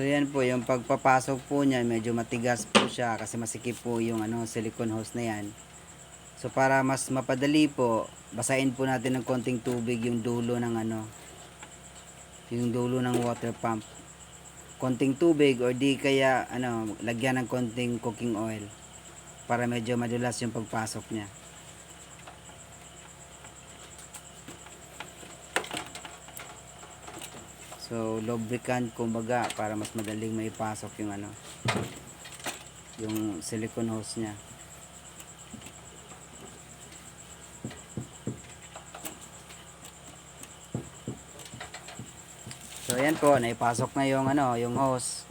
So yan po, yung pagpapasok po niya, medyo matigas po siya kasi masikip po yung silicone hose na yan. So para mas mapadali po, basahin po natin ng konting tubig yung dulo ng water pump. Konting tubig or di kaya lagyan ng konting cooking oil para medyo madulas yung pagpasok niya. So lubricant kumbaga para mas madaling maipasok yung yung silicone hose niya. So ayan po, naipasok na yung hose.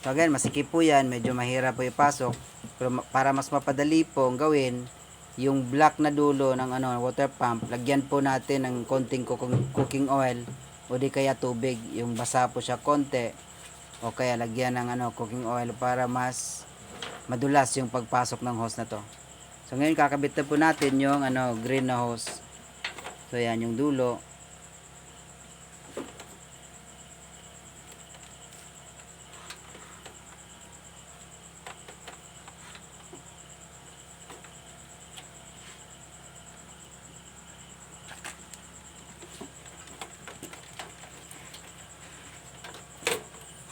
So again, masikip po yan, medyo mahirap po ipasok. Pero para mas mapadali po ang gawin, yung black na dulo ng water pump, lagyan po natin ng konting cooking oil o di kaya tubig, yung basa po siya konti o kaya lagyan ng cooking oil para mas madulas yung pagpasok ng hose na to. So ngayon kakabit na po natin yung green na hose. So yan yung dulo.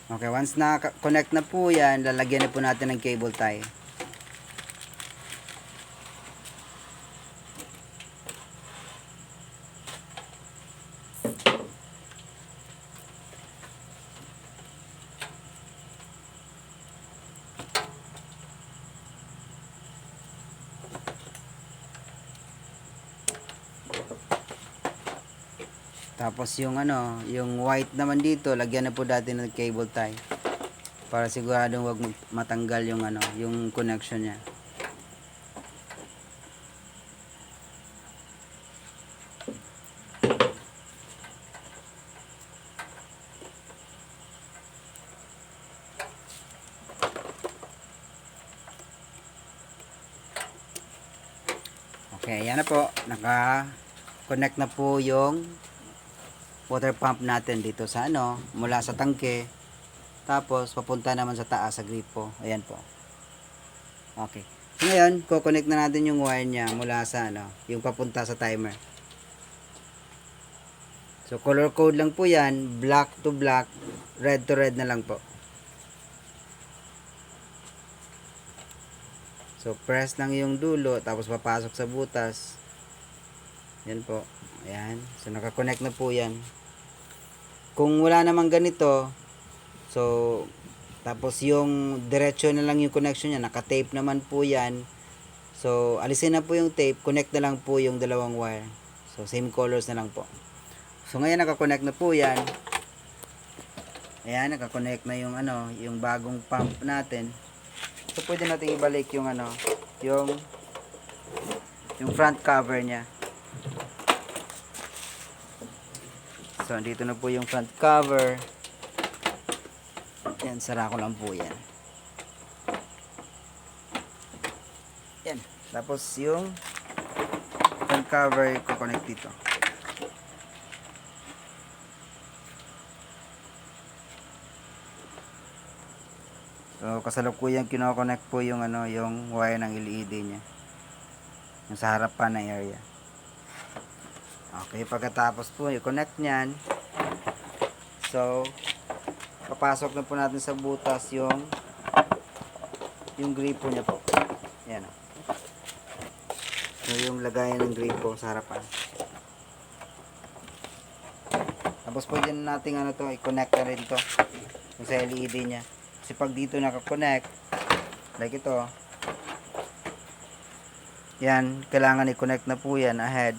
Okay, once na connect na po yan, lalagyan na po natin ng cable tie. Tapos yung yung white naman dito, lagyan na po natin ng cable tie para siguradong wag matanggal yung yung connection niya. Okay, yan na po. Naka-connect na po yung water pump natin dito sa mula sa tangke. Tapos papunta naman sa taas sa gripo. Ayan po. Okay. Ngayon, ko-connect na natin yung wire niya mula sa yung papunta sa timer. So color code lang po 'yan, black to black, red to red na lang po. So press lang yung dulo tapos papasok sa butas. Yan po. Ayan. So naka-connect na po 'yan. Kung wala namang ganito, so tapos yung diretso na lang yung connection niya, naka-tape naman po 'yan. So alisin na po yung tape, connect na lang po yung dalawang wire. So same colors na lang po. So ngayon naka-connect na po 'yan. Ayan, naka-connect na yung yung bagong pump natin. So pwede natin ibalik yung yung front cover niya. So, dito na po yung front cover. Yan, sara ko lang po yan. Yan. Tapos yung front cover, i-connect dito. So, kasalukuyang kino-connect po yung yung wire ng LED niya. Yung sa harapan na area. Okay, pagkatapos po i-connect niyan. So, papasok na po natin sa butas yung gripo niya po. Ayan o. So, yung lagayan ng gripo sa harapan. Tapos pwede natin i-connect na rin to yung sa LED niya. Kasi pag dito naka-connect, like ito, yan, kailangan i-connect na po yan ahead.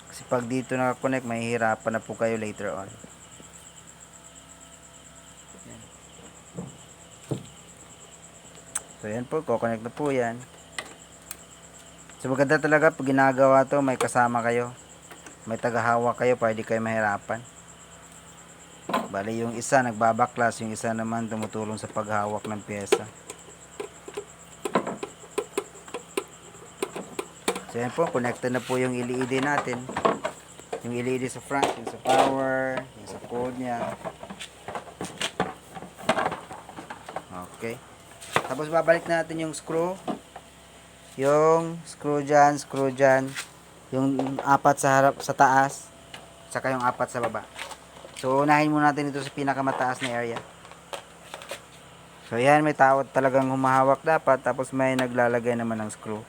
Kasi pag dito naka-connect, mahihirapan na po kayo later on. Yan. So yan po, ko-connect na po yan. So maganda talaga pag ginagawa to, may kasama kayo. May tagahawak kayo para di kayo mahirapan. Bali yung isa nagbabaklas, yung isa naman tumutulong sa paghawak ng pyesa. So yan po, connected na po yung LED natin. Yung LED sa front, yung sa power, yung sa code niya. Okay. Tapos babalik na natin yung screw. Yung screw dyan. Yung apat sa harap, sa taas. Saka yung apat sa baba. So, unahin muna natin ito sa pinakamataas na area. So, yan. May tao talagang humahawak dapat. Tapos may naglalagay naman ng screw.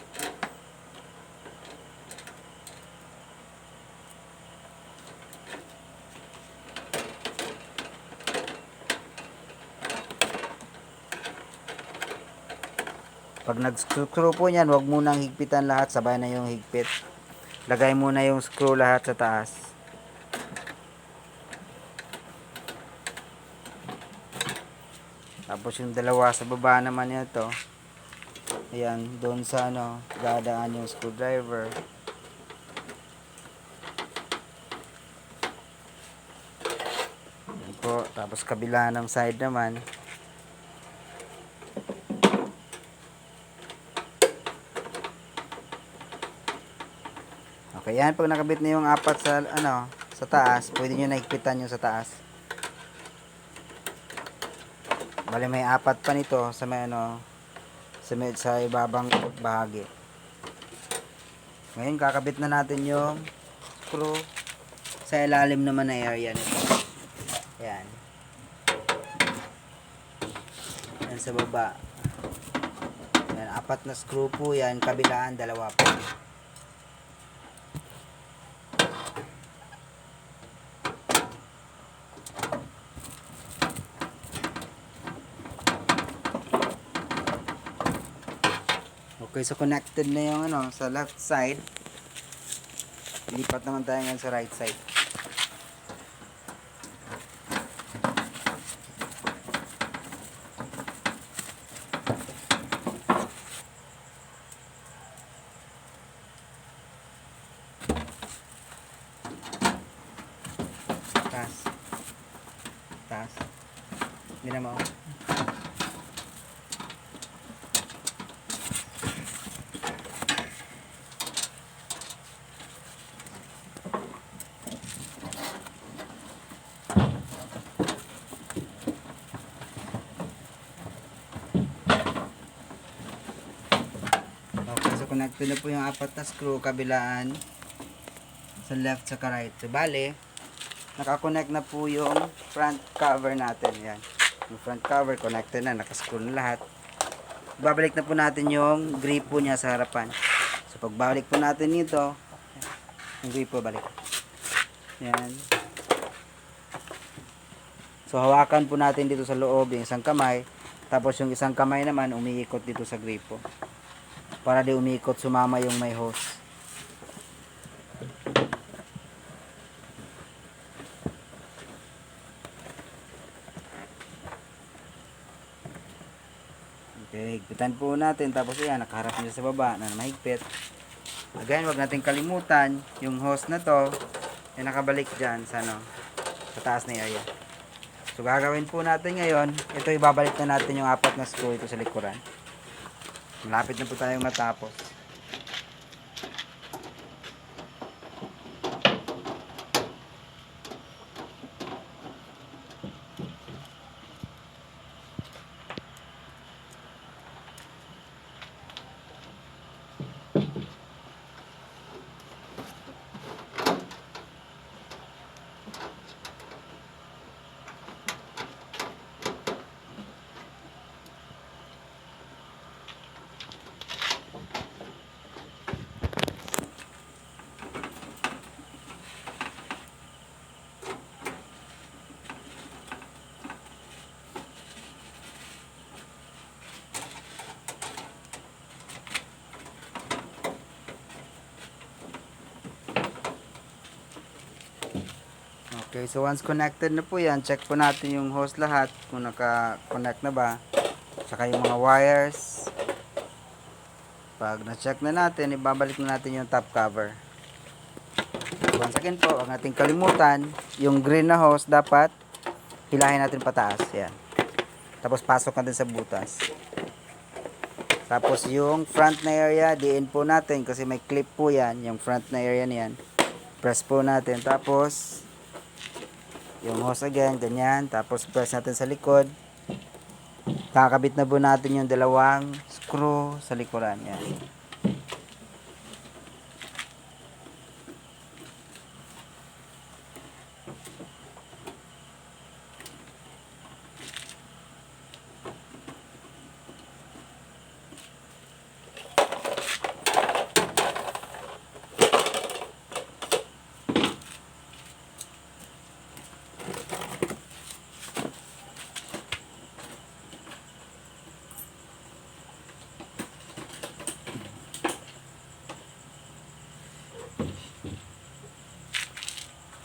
Pag nag-screw po niyan, huwag munang higpitan lahat, sabay na yung higpit. Lagay muna yung screw lahat sa taas. Tapos yung dalawa sa baba naman ito. Ayan, doon sa dadaan yung screwdriver. Ayan po, tapos kabila ng side naman. Okay, yan. Pag nakabit na yung apat sa taas, pwede nyo naikpitan yung sa taas. Bali, may apat pa nito sa sa ibabang bahagi. Ngayon, kakabit na natin yung screw sa ilalim naman na area nito. Yan. Yan sa baba. Yan, apat na screw po yan. Kabilaan, dalawa po. Okay, so connected na yung sa left side. Lipat naman tayo ngayon sa right side. Taas. Taas. Hindi na mo. Okay, so connected na po yung apat na screw kabilaan sa left sa right. So bale, nakakonect na po yung front cover natin. Yan. Yung front cover connected na, nakascrew na lahat. Babalik na po natin yung gripo niya sa harapan. So pagbalik po natin nito, yung gripo balik. Yan. So hawakan po natin dito sa loob yung isang kamay, tapos yung isang kamay naman umiikot dito sa gripo. Para di umiikot, sumama yung may hose. Okay, higpitan po natin. Tapos yan, nakaharap niya sa baba na mahigpit. Again, wag natin kalimutan yung hose na to ay nakabalik dyan sa sa taas na area. So gagawin po natin ngayon, ito ibabalik na natin yung apat na screw ito sa likuran. Malapit na po tayong matapos. Okay, so once connected na po yan, check po natin yung hose lahat kung naka-connect na ba. Saka yung mga wires. Pag na-check na natin, ibabalik na natin yung top cover. Once again po, huwag natin kalimutan, yung green na hose dapat hilahin natin pataas. Yan. Tapos pasok natin sa butas. Tapos yung front na area, diin po natin kasi may clip po yan. Yung front na area niyan. Press po natin. Tapos yung hose again, ganyan. Tapos press natin sa likod. Kakabit na po natin yung dalawang screw sa likuran. Yan.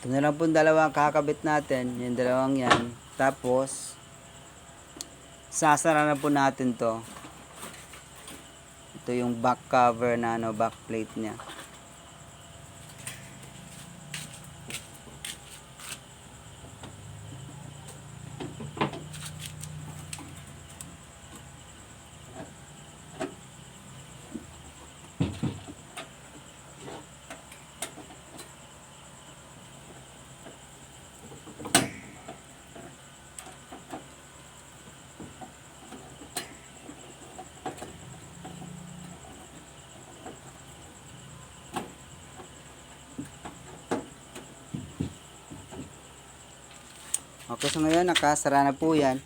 Ito na lang po dalawang kakabit natin. Yung dalawang yan. Tapos, sasara na po natin to. Ito yung back cover na back plate niya. Okay, so ngayon nakasara na po yan.